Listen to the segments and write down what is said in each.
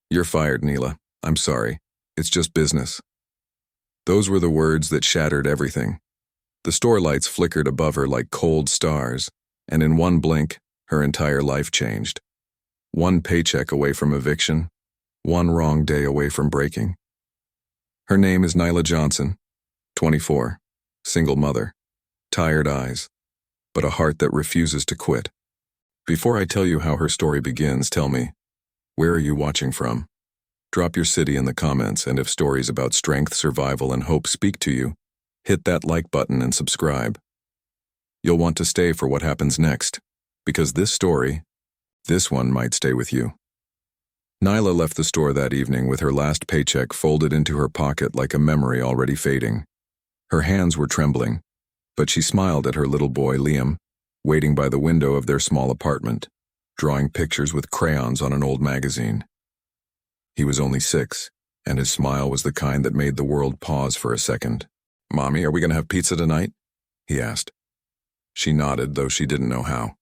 You're fired, Nyla. I'm sorry. It's just business. Those were the words that shattered everything. The store lights flickered above her like cold stars, and in one blink, her entire life changed. One paycheck away from eviction, one wrong day away from breaking. Her name is Nyla Johnson, 24, single mother, tired eyes, but a heart that refuses to quit. Before I tell you how her story begins, tell me, where are you watching from? Drop your city in the comments, and if stories about strength, survival, and hope speak to you, hit that like button and subscribe. You'll want to stay for what happens next, because this story, this one might stay with you. Nyla left the store that evening with her last paycheck folded into her pocket like a memory already fading. Her hands were trembling, but she smiled at her little boy, Liam, waiting by the window of their small apartment, drawing pictures with crayons on an old magazine. He was only 6, and his smile was the kind that made the world pause for a second. "Mommy, are we going to have pizza tonight?" he asked. She nodded, though she didn't know how.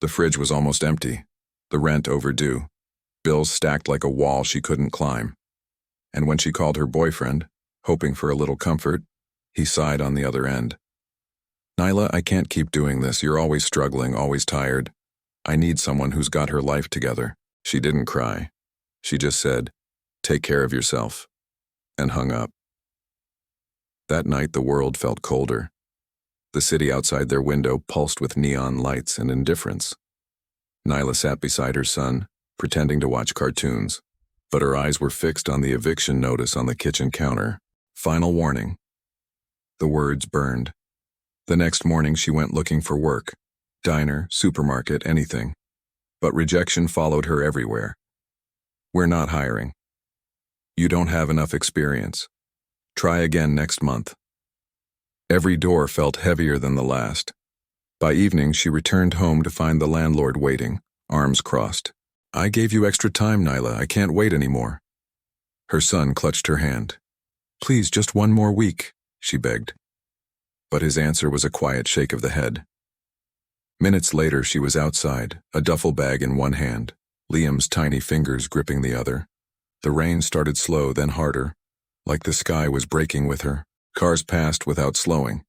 The fridge was almost empty, the rent overdue, bills stacked like a wall she couldn't climb. And when she called her boyfriend, hoping for a little comfort, he sighed on the other end. "Nyla, I can't keep doing this. You're always struggling, always tired. I need someone who's got her life together." She didn't cry. She just said, "Take care of yourself," and hung up. That night the world felt colder. The city outside their window pulsed with neon lights and indifference. Nyla sat beside her son, pretending to watch cartoons, but her eyes were fixed on the eviction notice on the kitchen counter. Final warning. The words burned. The next morning she went looking for work. Diner, supermarket, anything. But rejection followed her everywhere. "We're not hiring. You don't have enough experience. Try again next month." Every door felt heavier than the last. By evening, she returned home to find the landlord waiting, arms crossed. "I gave you extra time, Nyla. I can't wait anymore." Her son clutched her hand. "Please, just one more week," she begged. But his answer was a quiet shake of the head. Minutes later, she was outside, a duffel bag in one hand, Liam's tiny fingers gripping the other. The rain started slow, then harder, like the sky was breaking with her. Cars passed without slowing.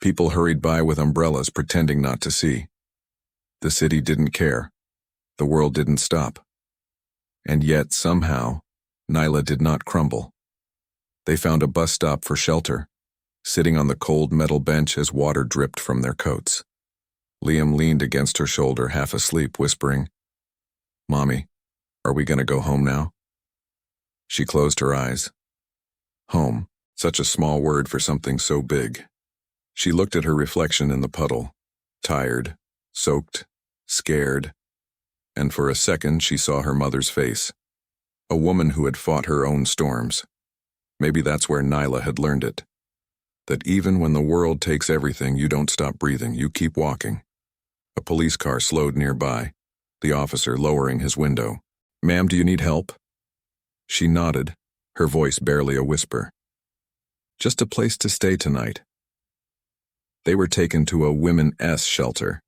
People hurried by with umbrellas, pretending not to see. The city didn't care. The world didn't stop. And yet, somehow, Nyla did not crumble. They found a bus stop for shelter, sitting on the cold metal bench as water dripped from their coats. Liam leaned against her shoulder, half asleep, whispering, "Mommy, are we going to go home now?" She closed her eyes. Home, such a small word for something so big. She looked at her reflection in the puddle, tired, soaked, scared, and for a second she saw her mother's face, a woman who had fought her own storms. Maybe that's where Nyla had learned it, that even when the world takes everything, you don't stop breathing, you keep walking. A police car slowed nearby, the officer lowering his window. "Ma'am, do you need help?" She nodded, her voice barely a whisper. "Just a place to stay tonight." They were taken to a women's shelter,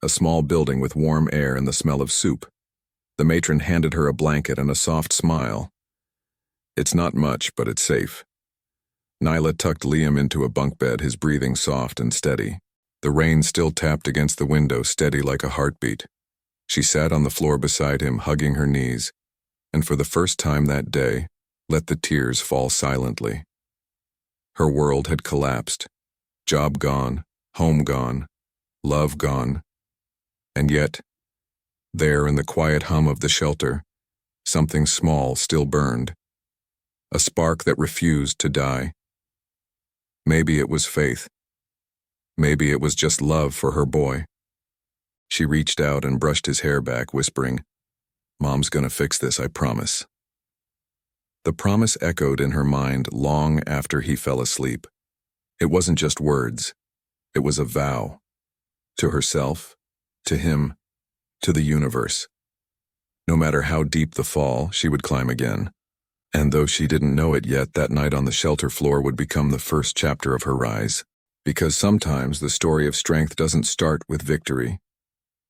a small building with warm air and the smell of soup. The matron handed her a blanket and a soft smile. "It's not much, but it's safe." Nyla tucked Liam into a bunk bed, his breathing soft and steady. The rain still tapped against the window, steady like a heartbeat. She sat on the floor beside him, hugging her knees, and for the first time that day, let the tears fall silently. Her world had collapsed. Job gone, home gone, love gone. And yet, there in the quiet hum of the shelter, something small still burned. A spark that refused to die. Maybe it was faith. Maybe it was just love for her boy. She reached out and brushed his hair back, whispering, "Mom's gonna fix this, I promise." The promise echoed in her mind long after he fell asleep. It wasn't just words. It was a vow. To herself, to him, to the universe. No matter how deep the fall, she would climb again. And though she didn't know it yet, that night on the shelter floor would become the first chapter of her rise. Because sometimes the story of strength doesn't start with victory.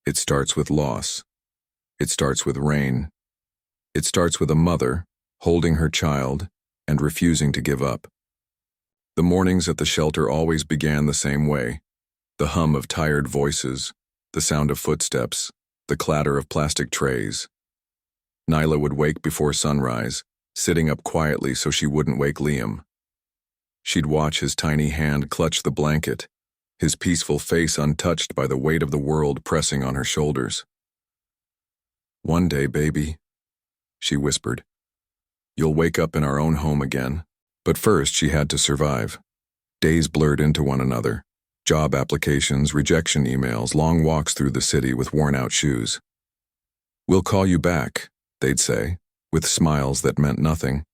It starts with loss. It starts with rain. It starts with a mother holding her child and refusing to give up. The mornings at the shelter always began the same way. The hum of tired voices, the sound of footsteps, the clatter of plastic trays. Nyla would wake before sunrise, sitting up quietly so she wouldn't wake Liam. She'd watch his tiny hand clutch the blanket, his peaceful face untouched by the weight of the world pressing on her shoulders. "One day, baby," she whispered. "You'll wake up in our own home again." But first she had to survive. Days blurred into one another. Job applications, rejection emails, long walks through the city with worn-out shoes. "We'll call you back," they'd say, with smiles that meant nothing.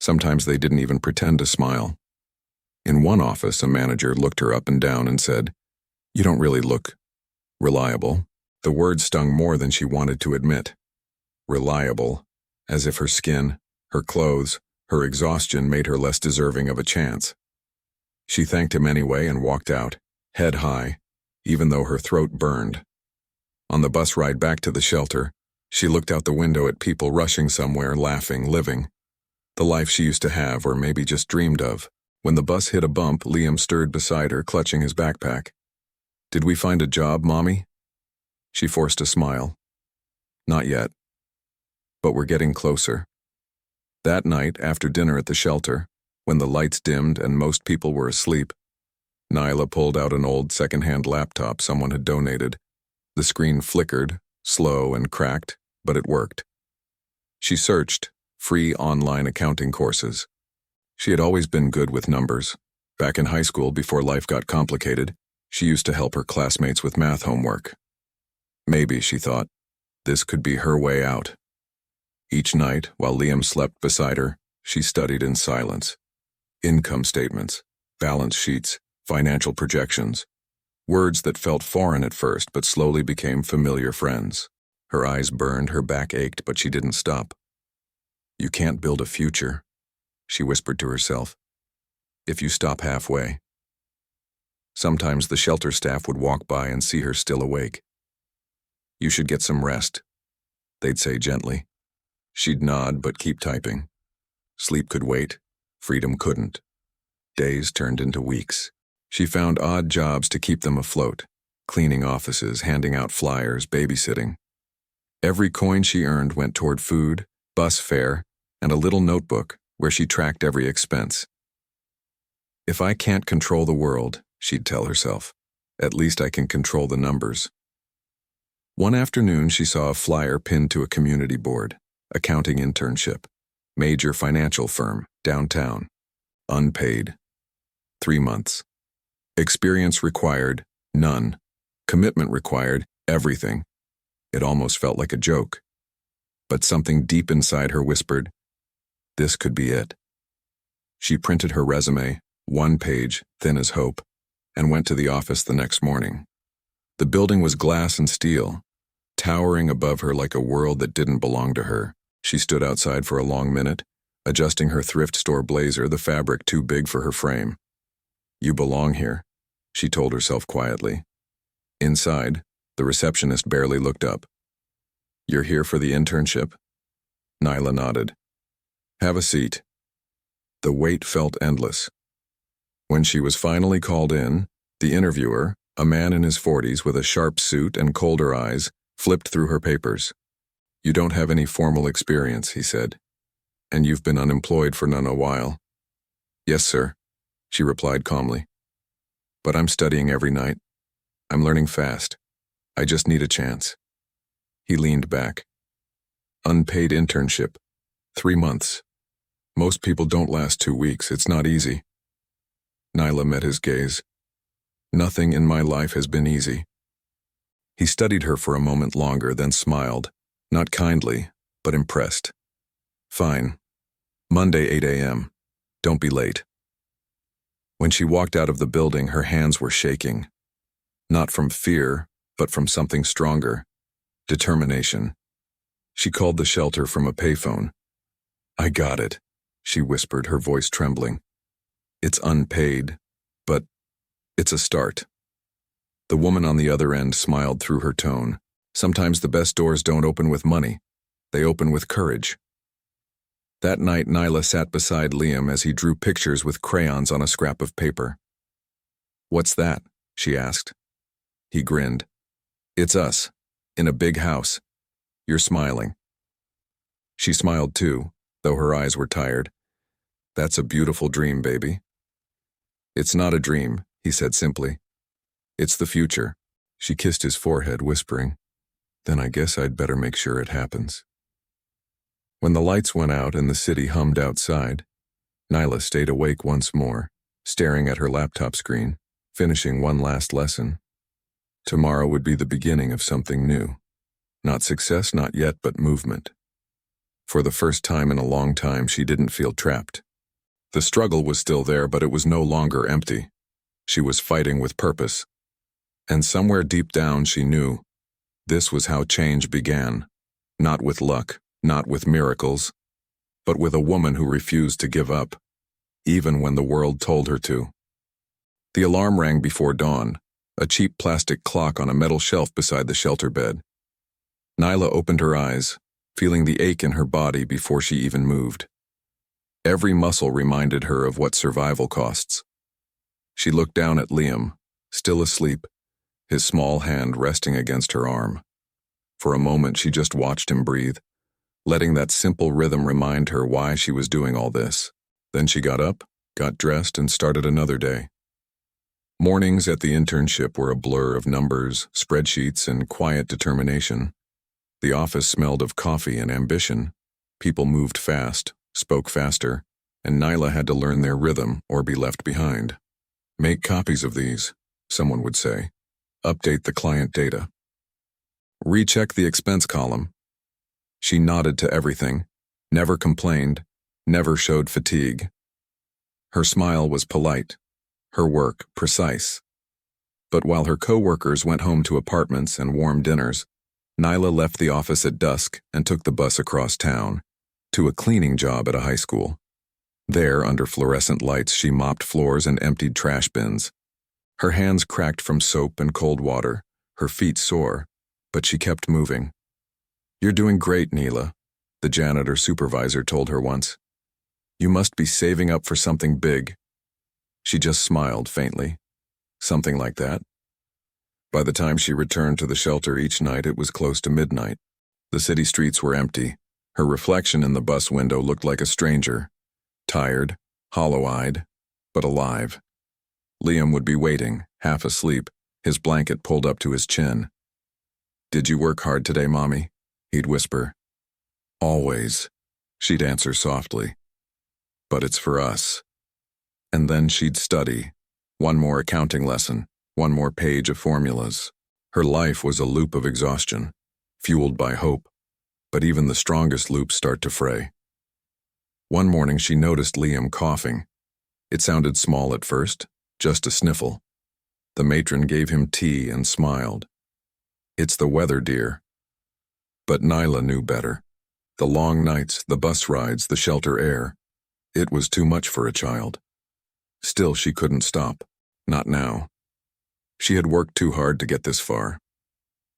Sometimes they didn't even pretend to smile. In one office, a manager looked her up and down and said, "You don't really look reliable." The word stung more than she wanted to admit. Reliable, as if her skin, her clothes, her exhaustion made her less deserving of a chance. She thanked him anyway and walked out, head high, even though her throat burned. On the bus ride back to the shelter, she looked out the window at people rushing somewhere, laughing, living. The life she used to have, or maybe just dreamed of. When the bus hit a bump, Liam stirred beside her, clutching his backpack. "Did we find a job, Mommy?" She forced a smile. "Not yet. But we're getting closer." That night, after dinner at the shelter, when the lights dimmed and most people were asleep, Nyla pulled out an old second-hand laptop someone had donated. The screen flickered, slow and cracked, but it worked. She searched free online accounting courses. She had always been good with numbers. Back in high school, before life got complicated, she used to help her classmates with math homework. Maybe, she thought, this could be her way out. Each night, while Liam slept beside her, she studied in silence. Income statements, balance sheets, financial projections. Words that felt foreign at first but slowly became familiar friends. Her eyes burned, her back ached, but she didn't stop. "You can't build a future," she whispered to herself, "if you stop halfway." Sometimes the shelter staff would walk by and see her still awake. "You should get some rest," they'd say gently. She'd nod but keep typing. Sleep could wait. Freedom couldn't. Days turned into weeks. She found odd jobs to keep them afloat. Cleaning offices, handing out flyers, babysitting. Every coin she earned went toward food, bus fare, and a little notebook where she tracked every expense. "If I can't control the world," she'd tell herself, "at least I can control the numbers." One afternoon, she saw a flyer pinned to a community board. Accounting internship. Major financial firm, downtown. Unpaid. 3 months. Experience required, none. Commitment required, everything. It almost felt like a joke. But something deep inside her whispered, this could be it. She printed her resume, 1 page, thin as hope, and went to the office the next morning. The building was glass and steel, towering above her like a world that didn't belong to her. She stood outside for a long minute, adjusting her thrift store blazer, the fabric too big for her frame. "You belong here," she told herself quietly. Inside, the receptionist barely looked up. "You're here for the internship?" Nyla nodded. "Have a seat." The wait felt endless. When she was finally called in, the interviewer, a man in his 40s with a sharp suit and colder eyes, flipped through her papers. "You don't have any formal experience," he said. "And you've been unemployed for none a while." "Yes, sir," she replied calmly. "But I'm studying every night. I'm learning fast. I just need a chance." He leaned back. "Unpaid internship. 3 months. Most people don't last 2 weeks. It's not easy." Nyla met his gaze. "Nothing in my life has been easy." He studied her for a moment longer, then smiled. Not kindly, but impressed. "Fine. Monday, 8 a.m. Don't be late." When she walked out of the building, her hands were shaking. Not from fear, but from something stronger. Determination. She called the shelter from a payphone. "I got it," she whispered, her voice trembling. "It's unpaid, but it's a start." The woman on the other end smiled through her tone. "Sometimes the best doors don't open with money. They open with courage. That night, Nyla sat beside Liam as he drew pictures with crayons on a scrap of paper. "What's that?" she asked. He grinned. "It's us, in a big house. You're smiling." She smiled too, though her eyes were tired. "That's a beautiful dream, baby." "It's not a dream," he said simply. "It's the future." She kissed his forehead, whispering, "Then I guess I'd better make sure it happens." When the lights went out and the city hummed outside, Nyla stayed awake once more, staring at her laptop screen, finishing one last lesson. Tomorrow would be the beginning of something new. Not success, not yet, but movement. For the first time in a long time, she didn't feel trapped. The struggle was still there, but it was no longer empty. She was fighting with purpose. And somewhere deep down, she knew this was how change began. Not with luck, not with miracles, but with a woman who refused to give up, even when the world told her to. The alarm rang before dawn, a cheap plastic clock on a metal shelf beside the shelter bed. Nyla opened her eyes, feeling the ache in her body before she even moved. Every muscle reminded her of what survival costs. She looked down at Liam, still asleep, his small hand resting against her arm. For a moment, she just watched him breathe, letting that simple rhythm remind her why she was doing all this. Then she got up, got dressed, and started another day. Mornings at the internship were a blur of numbers, spreadsheets, and quiet determination. The office smelled of coffee and ambition. People moved fast, spoke faster, and Nyla had to learn their rhythm or be left behind. "Make copies of these," someone would say. "Update the client data. Recheck the expense column." She nodded to everything, never complained, never showed fatigue. Her smile was polite, her work precise. But while her co-workers went home to apartments and warm dinners, Nyla left the office at dusk and took the bus across town, to a cleaning job at a high school. There, under fluorescent lights, she mopped floors and emptied trash bins. Her hands cracked from soap and cold water, her feet sore, but she kept moving. "You're doing great, Nyla," the janitor supervisor told her once. "You must be saving up for something big." She just smiled faintly. Something like that. By the time she returned to the shelter each night, it was close to midnight. The city streets were empty. Her reflection in the bus window looked like a stranger. Tired, hollow-eyed, but alive. Liam would be waiting, half asleep, his blanket pulled up to his chin. "Did you work hard today, Mommy?" he'd whisper. "Always," she'd answer softly. "But it's for us." And then she'd study. One more accounting lesson, one more page of formulas. Her life was a loop of exhaustion, fueled by hope, but even the strongest loops start to fray. One morning she noticed Liam coughing. It sounded small at first, just a sniffle. The matron gave him tea and smiled. "It's the weather, dear." But Nyla knew better. The long nights, the bus rides, the shelter air. It was too much for a child. Still, she couldn't stop. Not now. She had worked too hard to get this far.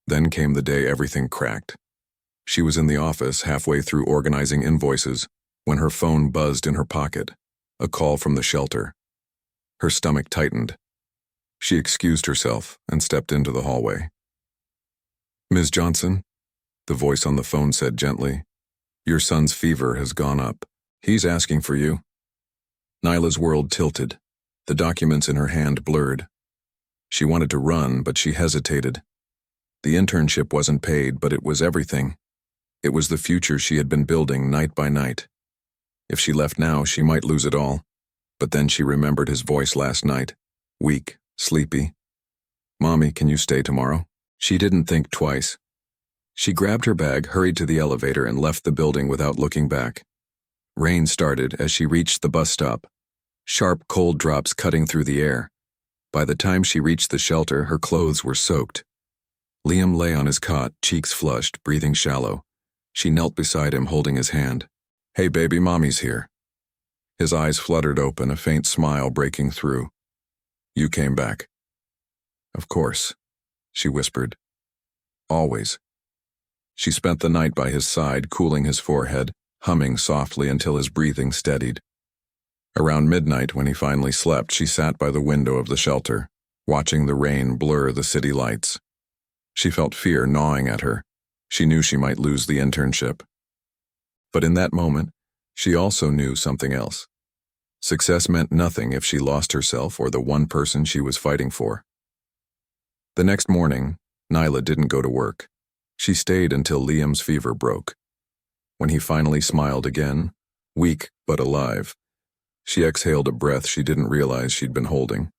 Then came the day everything cracked. She was in the office, halfway through organizing invoices, when her phone buzzed in her pocket. A call from the shelter. Her stomach tightened. She excused herself and stepped into the hallway. "Ms. Johnson," the voice on the phone said gently, "your son's fever has gone up. He's asking for you." Nyla's world tilted. The documents in her hand blurred. She wanted to run, but she hesitated. The internship wasn't paid, but it was everything. It was the future she had been building night by night. If she left now, she might lose it all. But then she remembered his voice last night, weak, sleepy. "Mommy, can you stay tomorrow?" She didn't think twice. She grabbed her bag, hurried to the elevator, and left the building without looking back. Rain started as she reached the bus stop, sharp cold drops cutting through the air. By the time she reached the shelter, her clothes were soaked. Liam lay on his cot, cheeks flushed, breathing shallow. She knelt beside him, holding his hand. "Hey baby, Mommy's here." His eyes fluttered open, a faint smile breaking through. "You came back." "Of course," she whispered. "Always." She spent the night by his side, cooling his forehead, humming softly until his breathing steadied. Around midnight, when he finally slept, she sat by the window of the shelter, watching the rain blur the city lights. She felt fear gnawing at her. She knew she might lose the internship. But in that moment, she also knew something else. Success meant nothing if she lost herself or the one person she was fighting for. The next morning, Nyla didn't go to work. She stayed until Liam's fever broke. When he finally smiled again, weak but alive, she exhaled a breath she didn't realize she'd been holding.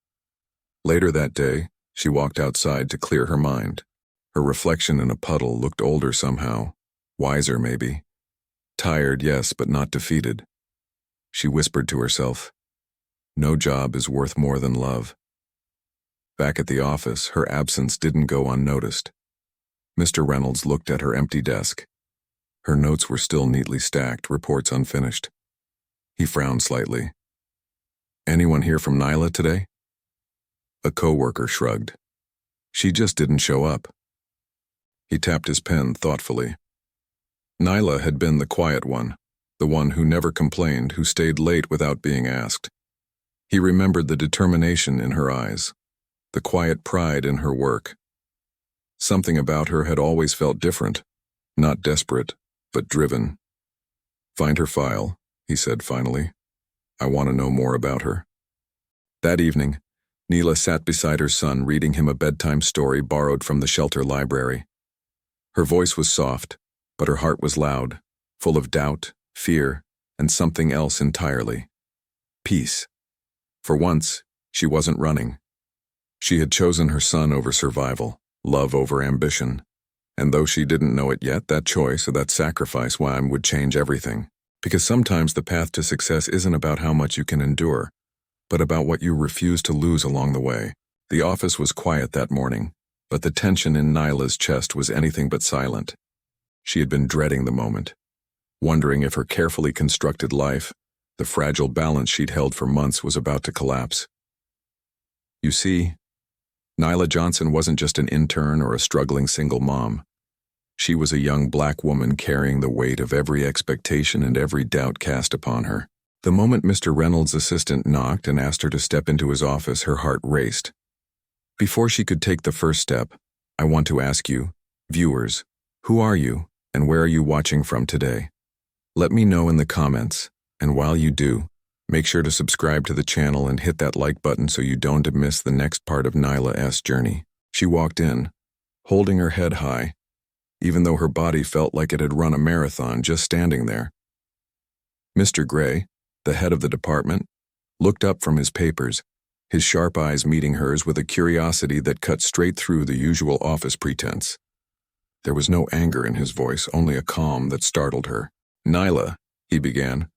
Later that day, she walked outside to clear her mind. Her reflection in a puddle looked older somehow, wiser maybe. Tired, yes, but not defeated. She whispered to herself, "No job is worth more than love." Back at the office, her absence didn't go unnoticed. Mr. Reynolds looked at her empty desk. Her notes were still neatly stacked, reports unfinished. He frowned slightly. "Anyone here from Nyla today?" A coworker shrugged. "She just didn't show up." He tapped his pen thoughtfully. Nyla had been the quiet one, the one who never complained, who stayed late without being asked. He remembered the determination in her eyes, the quiet pride in her work. Something about her had always felt different, not desperate, but driven. "Find her file," he said finally. "I want to know more about her." That evening, Nyla sat beside her son, reading him a bedtime story borrowed from the shelter library. Her voice was soft, but her heart was loud, full of doubt, fear, and something else entirely. Peace. For once, she wasn't running. She had chosen her son over survival, love over ambition. And though she didn't know it yet, that choice or that sacrifice would change everything. Because sometimes the path to success isn't about how much you can endure, but about what you refuse to lose along the way. The office was quiet that morning, but the tension in Nyla's chest was anything but silent. She had been dreading the moment, wondering if her carefully constructed life, the fragile balance she'd held for months, was about to collapse. You see, Nyla Johnson wasn't just an intern or a struggling single mom. She was a young black woman carrying the weight of every expectation and every doubt cast upon her. The moment Mr. Reynolds' assistant knocked and asked her to step into his office, her heart raced. Before she could take the first step, "I want to ask you, viewers, who are you and where are you watching from today? Let me know in the comments, and while you do, make sure to subscribe to the channel and hit that like button so you don't miss the next part of Nyla's journey." She walked in, holding her head high, even though her body felt like it had run a marathon just standing there. Mr. Gray, the head of the department, looked up from his papers, his sharp eyes meeting hers with a curiosity that cut straight through the usual office pretense. There was no anger in his voice, only a calm that startled her. "Nyla," he began,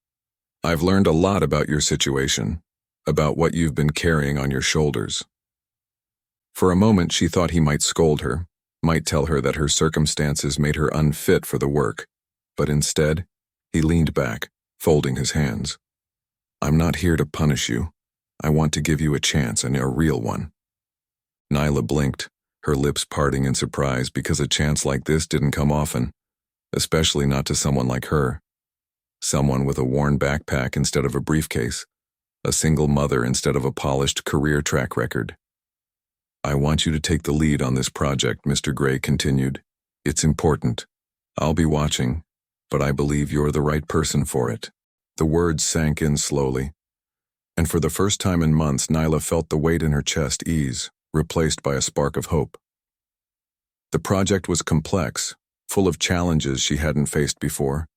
"I've learned a lot about your situation, about what you've been carrying on your shoulders." For a moment she thought he might scold her, might tell her that her circumstances made her unfit for the work, but instead, he leaned back, folding his hands. "I'm not here to punish you. I want to give you a chance, and a real one." Nyla blinked, her lips parting in surprise, because a chance like this didn't come often, especially not to someone like her. Someone with a worn backpack instead of a briefcase, a single mother instead of a polished career track record. "I want you to take the lead on this project," Mr. Gray continued. "It's important. I'll be watching, but I believe you're the right person for it." The words sank in slowly, and for the first time in months, Nyla felt the weight in her chest ease, replaced by a spark of hope. The project was complex, full of challenges she hadn't faced before,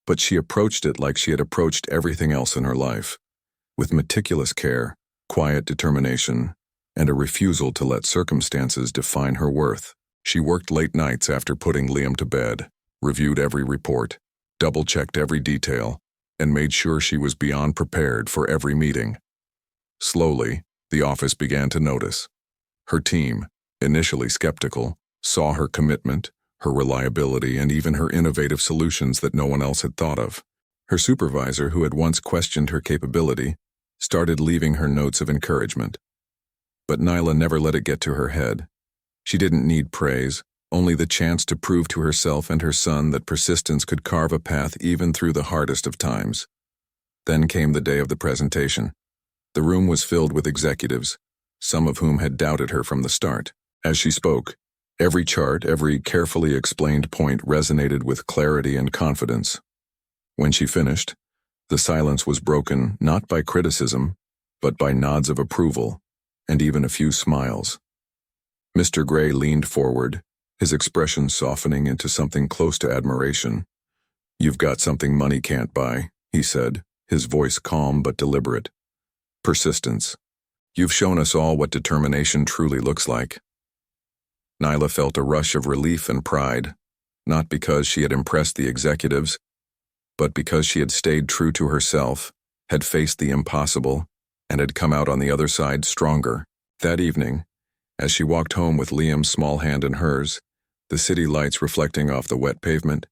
but she approached it like she had approached everything else in her life, with meticulous care, quiet determination, and a refusal to let circumstances define her worth. She worked late nights after putting Liam to bed, reviewed every report, double-checked every detail, and made sure she was beyond prepared for every meeting. Slowly, the office began to notice. Her team, initially skeptical, saw her commitment, her reliability, and even her innovative solutions that no one else had thought of. Her supervisor, who had once questioned her capability, started leaving her notes of encouragement. But Nyla never let it get to her head. She didn't need praise, only the chance to prove to herself and her son that persistence could carve a path even through the hardest of times. Then came the day of the presentation. The room was filled with executives, some of whom had doubted her from the start. As she spoke, every chart, every carefully explained point resonated with clarity and confidence. When she finished, the silence was broken not by criticism, but by nods of approval, and even a few smiles. Mr. Gray leaned forward, his expression softening into something close to admiration. "You've got something money can't buy," he said, his voice calm but deliberate. "Persistence. You've shown us all what determination truly looks like." Nyla felt a rush of relief and pride, not because she had impressed the executives, but because she had stayed true to herself, had faced the impossible, and had come out on the other side stronger. That evening, as she walked home with Liam's small hand in hers, the city lights reflecting off the wet pavement,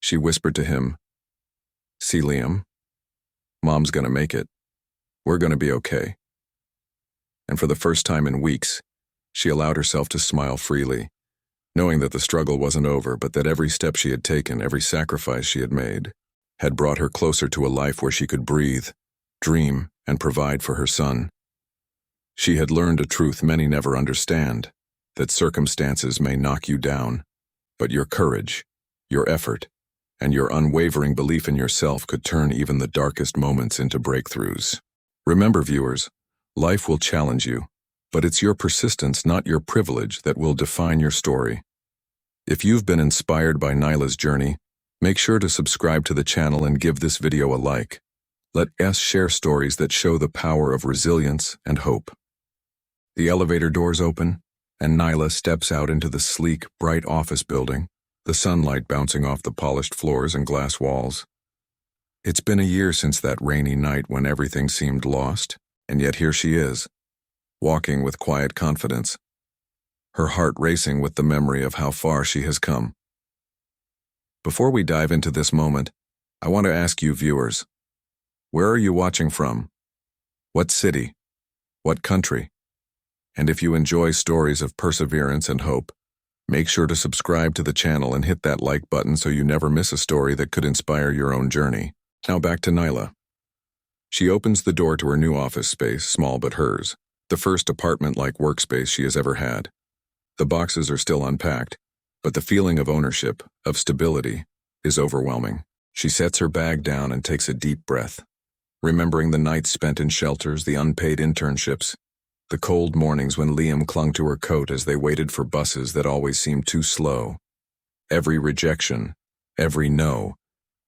she whispered to him, "See, Liam, Mom's gonna make it. We're gonna be okay." And for the first time in weeks, she allowed herself to smile freely, knowing that the struggle wasn't over, but that every step she had taken, every sacrifice she had made, had brought her closer to a life where she could breathe, dream, and provide for her son. She had learned a truth many never understand, that circumstances may knock you down, but your courage, your effort, and your unwavering belief in yourself could turn even the darkest moments into breakthroughs. Remember, viewers, life will challenge you, but it's your persistence, not your privilege, that will define your story. If you've been inspired by Nyla's journey, make sure to subscribe to the channel and give this video a like. Let us share stories that show the power of resilience and hope. The elevator doors open, and Nyla steps out into the sleek, bright office building, the sunlight bouncing off the polished floors and glass walls. It's been a year since that rainy night when everything seemed lost, and yet here she is, walking with quiet confidence, her heart racing with the memory of how far she has come. Before we dive into this moment, I want to ask you, viewers, where are you watching from? What city? What country? And if you enjoy stories of perseverance and hope, make sure to subscribe to the channel and hit that like button so you never miss a story that could inspire your own journey. Now back to Nyla. She opens the door to her new office space, small but hers, the first apartment-like workspace she has ever had. The boxes are still unpacked, but the feeling of ownership, of stability, is overwhelming. She sets her bag down and takes a deep breath, remembering the nights spent in shelters, the unpaid internships, the cold mornings when Liam clung to her coat as they waited for buses that always seemed too slow. Every rejection, every no,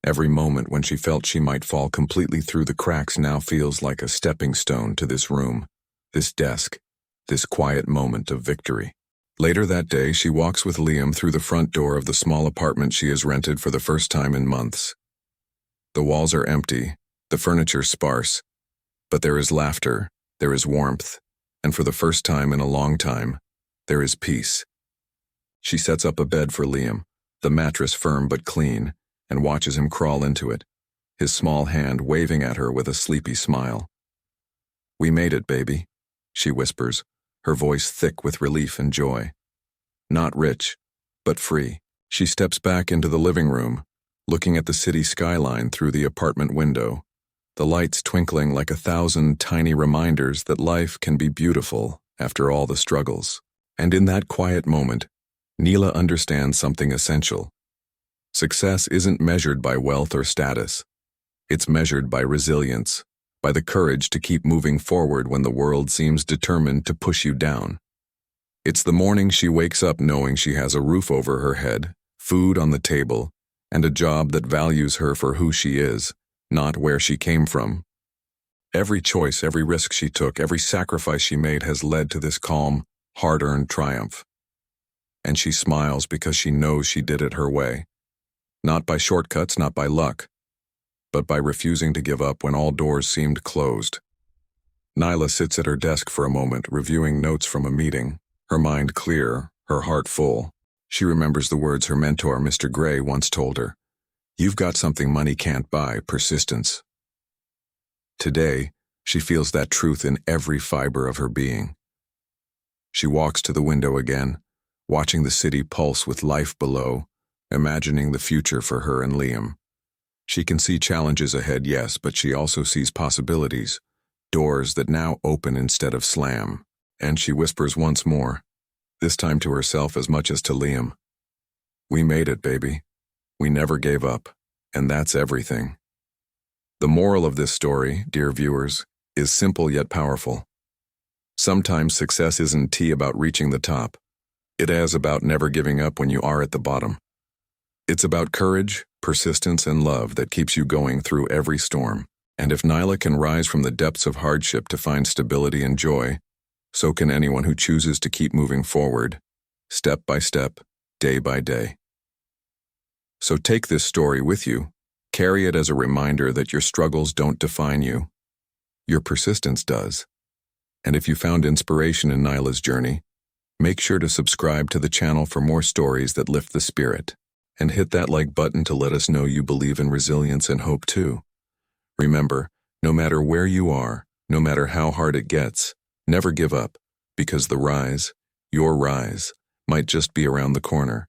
every moment when she felt she might fall completely through the cracks now feels like a stepping stone to this room, this desk, this quiet moment of victory. Later that day, she walks with Liam through the front door of the small apartment she has rented for the first time in months. The walls are empty, the furniture sparse, but there is laughter, there is warmth, and for the first time in a long time, there is peace. She sets up a bed for Liam, the mattress firm but clean, and watches him crawl into it, his small hand waving at her with a sleepy smile. "We made it, baby," she whispers, her voice thick with relief and joy. Not rich, but free. She steps back into the living room, looking at the city skyline through the apartment window, the lights twinkling like 1,000 tiny reminders that life can be beautiful after all the struggles. And in that quiet moment, Nyla understands something essential. Success isn't measured by wealth or status. It's measured by resilience, by the courage to keep moving forward when the world seems determined to push you down. It's the morning she wakes up knowing she has a roof over her head, food on the table, and a job that values her for who she is, not where she came from. Every choice, every risk she took, every sacrifice she made has led to this calm, hard-earned triumph. And she smiles because she knows she did it her way. Not by shortcuts, not by luck, but by refusing to give up when all doors seemed closed. Nyla sits at her desk for a moment, reviewing notes from a meeting, her mind clear, her heart full. She remembers the words her mentor, Mr. Gray, once told her. "You've got something money can't buy, persistence." Today, she feels that truth in every fiber of her being. She walks to the window again, watching the city pulse with life below, imagining the future for her and Liam. She can see challenges ahead, yes, but she also sees possibilities, doors that now open instead of slam. And she whispers once more, this time to herself as much as to Liam. We made it, baby. We never gave up, and that's everything. The moral of this story, dear viewers, is simple yet powerful. Sometimes success isn't about reaching the top. It is about never giving up when you are at the bottom. It's about courage, persistence, and love that keeps you going through every storm. And if Nyla can rise from the depths of hardship to find stability and joy, so can anyone who chooses to keep moving forward, step by step, day by day. So take this story with you. Carry it as a reminder that your struggles don't define you. Your persistence does. And if you found inspiration in Nyla's journey, make sure to subscribe to the channel for more stories that lift the spirit. And hit that like button to let us know you believe in resilience and hope too. Remember, no matter where you are, no matter how hard it gets, never give up, because the rise, your rise, might just be around the corner.